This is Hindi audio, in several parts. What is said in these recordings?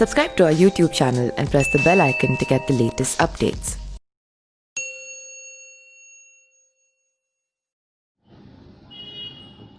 Subscribe to our YouTube channel and press the bell icon to get the latest updates.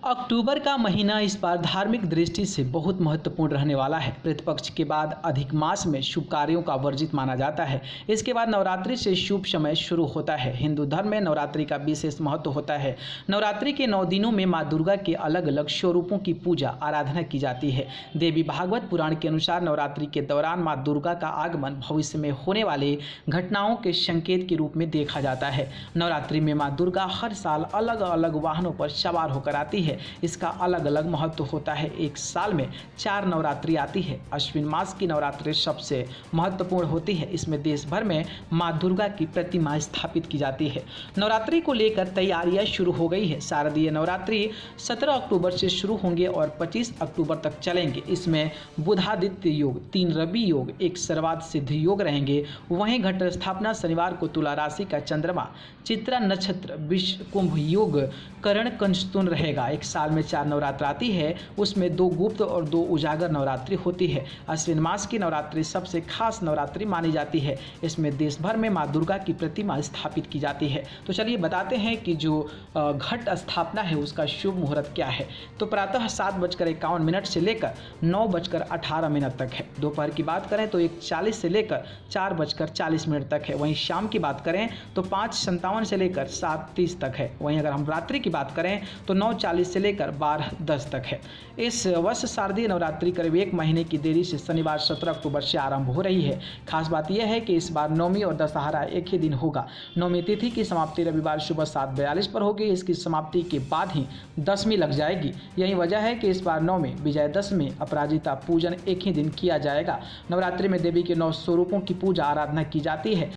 अक्टूबर का महीना इस बार धार्मिक दृष्टि से बहुत महत्वपूर्ण रहने वाला है। पितृपक्ष के बाद अधिक मास में शुभ कार्यों का वर्जित माना जाता है। इसके बाद नवरात्रि से शुभ समय शुरू होता है। हिंदू धर्म में नवरात्रि का विशेष महत्व होता है। नवरात्रि के 9 दिनों में माँ दुर्गा के अलग अलग स्वरूपों की पूजा आराधना की जाती है। देवी भागवत पुराण के अनुसार नवरात्रि के दौरान माँ दुर्गा का आगमन भविष्य में होने वाले घटनाओं के संकेत के रूप में देखा जाता है। नवरात्रि में माँ दुर्गा हर साल अलग अलग वाहनों पर सवार होकर आती है। इसका अलग अलग महत्व होता है। एक साल में 4 नवरात्रि आती है। अश्विन मास की नवरात्रि सबसे महत्वपूर्ण होती है। इसमें देश भर में माँ दुर्गा की प्रतिमा स्थापित की जाती है। नवरात्रि को लेकर तैयारियां शुरू हो गई है। शारदीय नवरात्रि 17 अक्टूबर से शुरू होंगे और 25 अक्टूबर तक चलेंगे। इसमें बुधादित्य योग, 3 रवि योग, 1 सर्वाद सिद्ध योग रहेंगे। वहीं घट स्थापना शनिवार को तुला राशि का चंद्रमा, चित्रा नक्षत्र, विश्व कुंभ योग, करण कंजतुन रहेगा। एक साल में 4 नवरात्र आती है। उसमें 2 गुप्त और 2 उजागर नवरात्रि होती है। अश्विन मास की नवरात्रि सबसे खास नवरात्रि मानी जाती है। इसमें देश भर में माँ दुर्गा की प्रतिमा स्थापित की जाती है। तो चलिए बताते हैं कि जो घट स्थापना है उसका शुभ मुहूर्त क्या है। तो प्रातः 7:51 से लेकर 9:18 तक है। दोपहर की बात करें तो 1:40 से लेकर 4:40 तक है। वहीं शाम की बात करें तो 5:57 से लेकर 7:30 तक है। वहीं अगर हम रात्रि की बात करें तो 9:40 से लेकर 12:10 तक है। इस वर्ष शारदीय नवरात्रि करीब 1 महीने की देरी से शनिवार 17 अक्टूबर से आरंभ हो रही है। खास बात यह है कि इस बार नवमी और दशहरा एक ही दिन होगा। नवमी तिथि की समाप्ति रविवार सुबह 7:42 पर होगी। इसकी समाप्ति के बाद ही दशमी लग जाएगी। यही वजह है कि इस बार नवमी, विजयदशमी, अपराजिता पूजन एक ही दिन किया जाएगा। नवरात्रि में देवी के 9 स्वरूपों की पूजा आराधना की जाती है।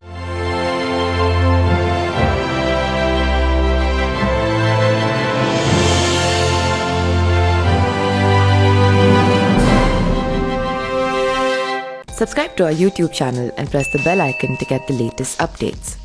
Subscribe to our YouTube channel and press the bell icon to get the latest updates.